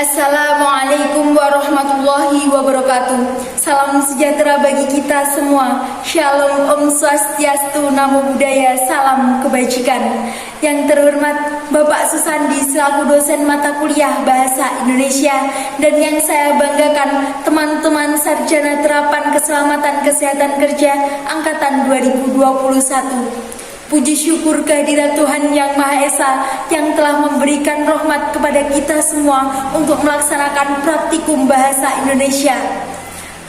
Assalamualaikum warahmatullahi wabarakatuh. Salam sejahtera bagi kita semua. Shalom, Om Swastiastu, Namo Buddhaya, salam kebajikan. Yang terhormat Bapak Susandi selaku dosen mata kuliah Bahasa Indonesia, dan yang saya banggakan teman-teman sarjana terapan keselamatan kesehatan kerja angkatan 2021. Puji syukur kehadirat Tuhan Yang Maha Esa yang telah memberikan rahmat kepada kita semua untuk melaksanakan praktikum bahasa Indonesia.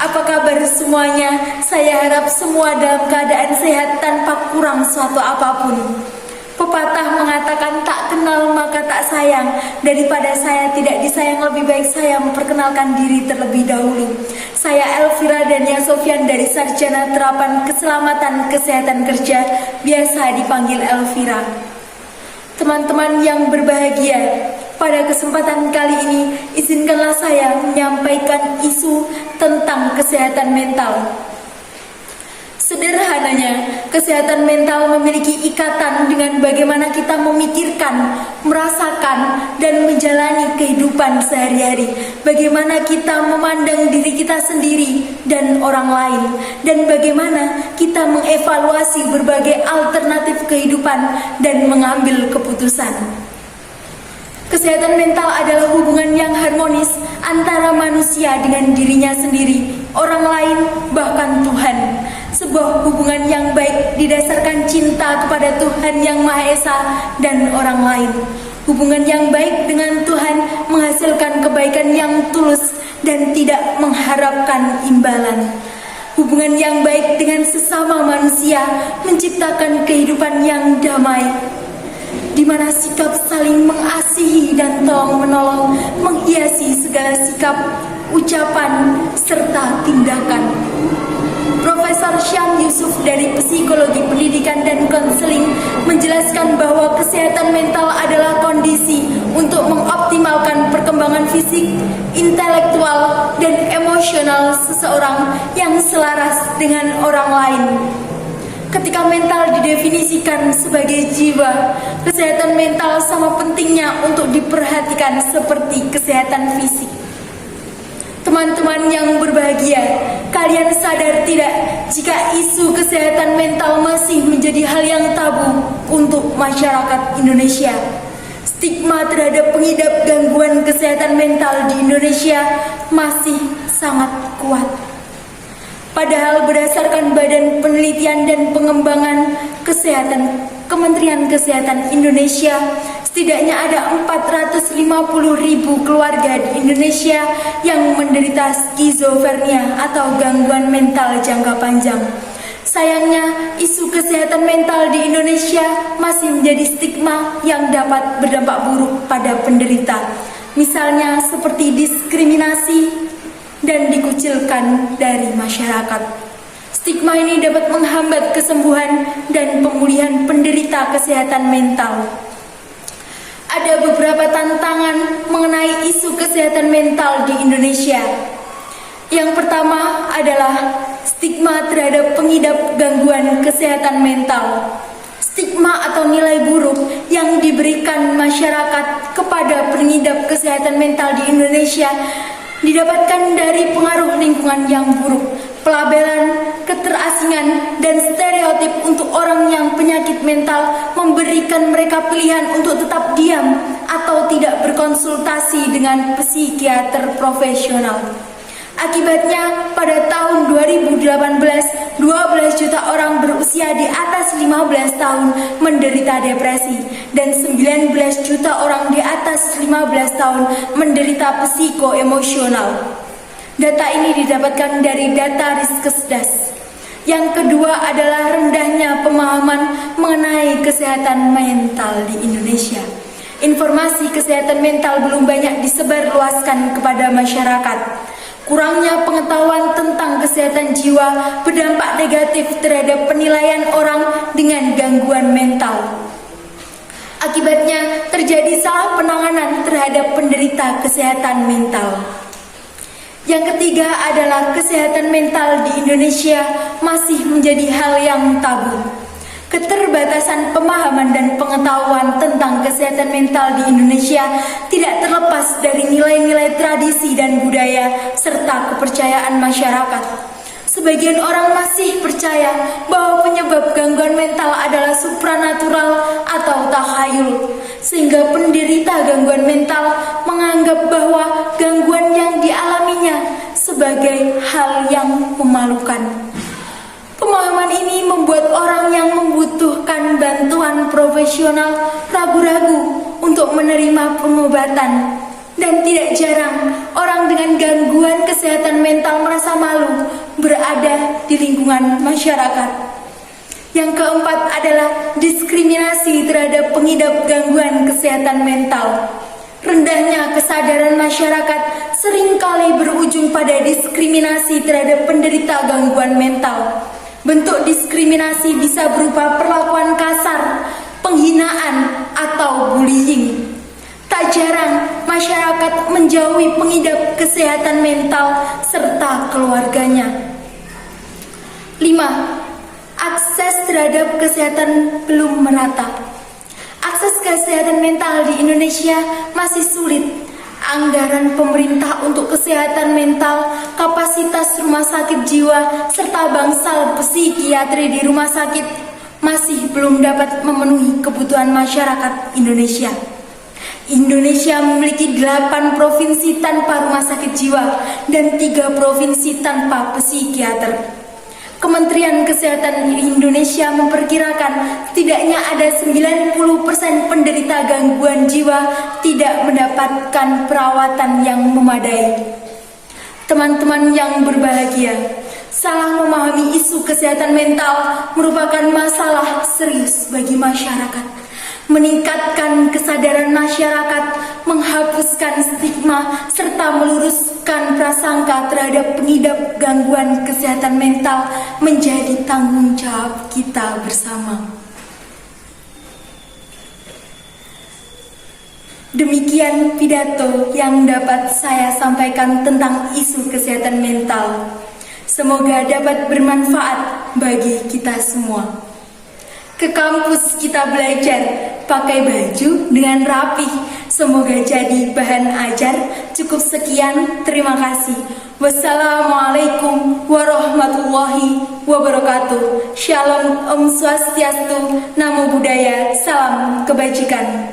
Apa kabar semuanya? Saya harap semua dalam keadaan sehat tanpa kurang suatu apapun. Pepatah mengatakan tak kenal maka tak sayang. Daripada saya tidak disayang, lebih baik saya memperkenalkan diri terlebih dahulu. Saya Elvira Dania Sofyan dari Sarjana Terapan Keselamatan Kesehatan Kerja, biasa dipanggil Elvira. Teman-teman yang berbahagia, pada kesempatan kali ini izinkanlah saya menyampaikan isu tentang kesehatan mental. Sederhananya, kesehatan mental memiliki ikatan dengan bagaimana kita memikirkan, merasakan, dan menjalani kehidupan sehari-hari. Bagaimana kita memandang diri kita sendiri dan orang lain, dan bagaimana kita mengevaluasi berbagai alternatif kehidupan dan mengambil keputusan. Kesehatan mental adalah hubungan yang harmonis antara manusia dengan dirinya sendiri, orang lain, bahkan Tuhan. Sebuah hubungan yang baik didasarkan cinta kepada Tuhan Yang Maha Esa dan orang lain. Hubungan yang baik dengan Tuhan menghasilkan kebaikan yang tulus dan tidak mengharapkan imbalan. Hubungan yang baik dengan sesama manusia menciptakan kehidupan yang damai, di mana sikap saling mengasihi dan tolong-menolong menghiasi segala sikap, ucapan, serta tindakan. Profesor Syam Yusuf dari Psikologi Pendidikan dan Konseling menjelaskan bahwa kesehatan mental adalah kondisi untuk mengoptimalkan perkembangan fisik, intelektual, dan emosional seseorang yang selaras dengan orang lain. Ketika mental didefinisikan sebagai jiwa, kesehatan mental sama pentingnya untuk diperhatikan seperti kesehatan fisik. Teman-teman yang berbahagia, kalian sadar tidak jika isu kesehatan mental masih menjadi hal yang tabu untuk masyarakat Indonesia? Stigma terhadap pengidap gangguan kesehatan mental di Indonesia masih sangat kuat. Padahal berdasarkan Badan Penelitian dan Pengembangan Kesehatan Kementerian Kesehatan Indonesia, setidaknya ada 450.000 keluarga di Indonesia yang menderita skizofrenia atau gangguan mental jangka panjang. Sayangnya, isu kesehatan mental di Indonesia masih menjadi stigma yang dapat berdampak buruk pada penderita. Misalnya seperti diskriminasi dan dikucilkan dari masyarakat. Stigma ini dapat menghambat kesembuhan dan pemulihan penderita kesehatan mental. Ada beberapa tantangan mengenai isu kesehatan mental di Indonesia. Yang pertama adalah stigma terhadap pengidap gangguan kesehatan mental. Stigma atau nilai buruk yang diberikan masyarakat kepada pengidap kesehatan mental di Indonesia didapatkan dari pengaruh lingkungan yang buruk, pelabelan, keterasingan, dan stereotip untuk orang yang penyakit mental memberikan mereka pilihan untuk tetap diam atau tidak berkonsultasi dengan psikiater profesional. Akibatnya, pada tahun 2018, 12 juta orang berusia di atas 15 tahun menderita depresi, dan 19 juta orang di atas 15 tahun menderita psikoemosional. Data ini didapatkan dari data Riskesdas. Yang kedua adalah rendahnya pemahaman mengenai kesehatan mental di Indonesia. Informasi kesehatan mental belum banyak disebarluaskan kepada masyarakat. Kurangnya pengetahuan tentang kesehatan jiwa berdampak negatif terhadap penilaian orang dengan gangguan mental. Akibatnya terjadi salah penanganan terhadap penderita kesehatan mental. Yang ketiga adalah kesehatan mental di Indonesia masih menjadi hal yang tabu. Keterbatasan pemahaman dan pengetahuan tentang kesehatan mental di Indonesia tidak terlepas dari nilai-nilai tradisi dan budaya serta kepercayaan masyarakat. Sebagian orang masih percaya bahwa penyebab gangguan mental adalah supranatural atau takhayul, sehingga penderita gangguan mental menganggap bahwa gangguan yang dialaminya sebagai hal yang memalukan. Pemahaman ini membuat orang yang membutuhkan bantuan profesional ragu-ragu untuk menerima pengobatan. Dan tidak jarang, orang dengan gangguan kesehatan mental merasa malu berada di lingkungan masyarakat. Yang keempat adalah diskriminasi terhadap pengidap gangguan kesehatan mental. Rendahnya kesadaran masyarakat seringkali berujung pada diskriminasi terhadap penderita gangguan mental. Bentuk diskriminasi bisa berupa perlakuan kasar, penghinaan, atau bullying. Tak jarang masyarakat menjauhi pengidap kesehatan mental serta keluarganya. 5. Akses terhadap kesehatan belum merata. Akses kesehatan mental di Indonesia masih sulit. Anggaran pemerintah untuk kesehatan mental, kapasitas rumah sakit jiwa, serta bangsal psikiatri di rumah sakit masih belum dapat memenuhi kebutuhan masyarakat Indonesia. Indonesia memiliki 8 provinsi tanpa rumah sakit jiwa dan 3 provinsi tanpa psikiater. Kementerian Kesehatan Indonesia memperkirakan setidaknya ada 90% penderita gangguan jiwa tidak mendapatkan perawatan yang memadai. Teman-teman yang berbahagia, salah memahami isu kesehatan mental merupakan masalah serius bagi masyarakat. Meningkatkan kesadaran masyarakat, menghapuskan stigma, serta meluruskan prasangka terhadap pengidap gangguan kesehatan mental menjadi tanggung jawab kita bersama. Demikian pidato yang dapat saya sampaikan tentang isu kesehatan mental. Semoga dapat bermanfaat bagi kita semua. Ke kampus kita belajar, pakai baju dengan rapi. Semoga jadi bahan ajar. Cukup sekian, terima kasih. Wassalamualaikum warahmatullahi wabarakatuh. Shalom, Om Swastiastu, Namo Buddhaya, salam kebajikan.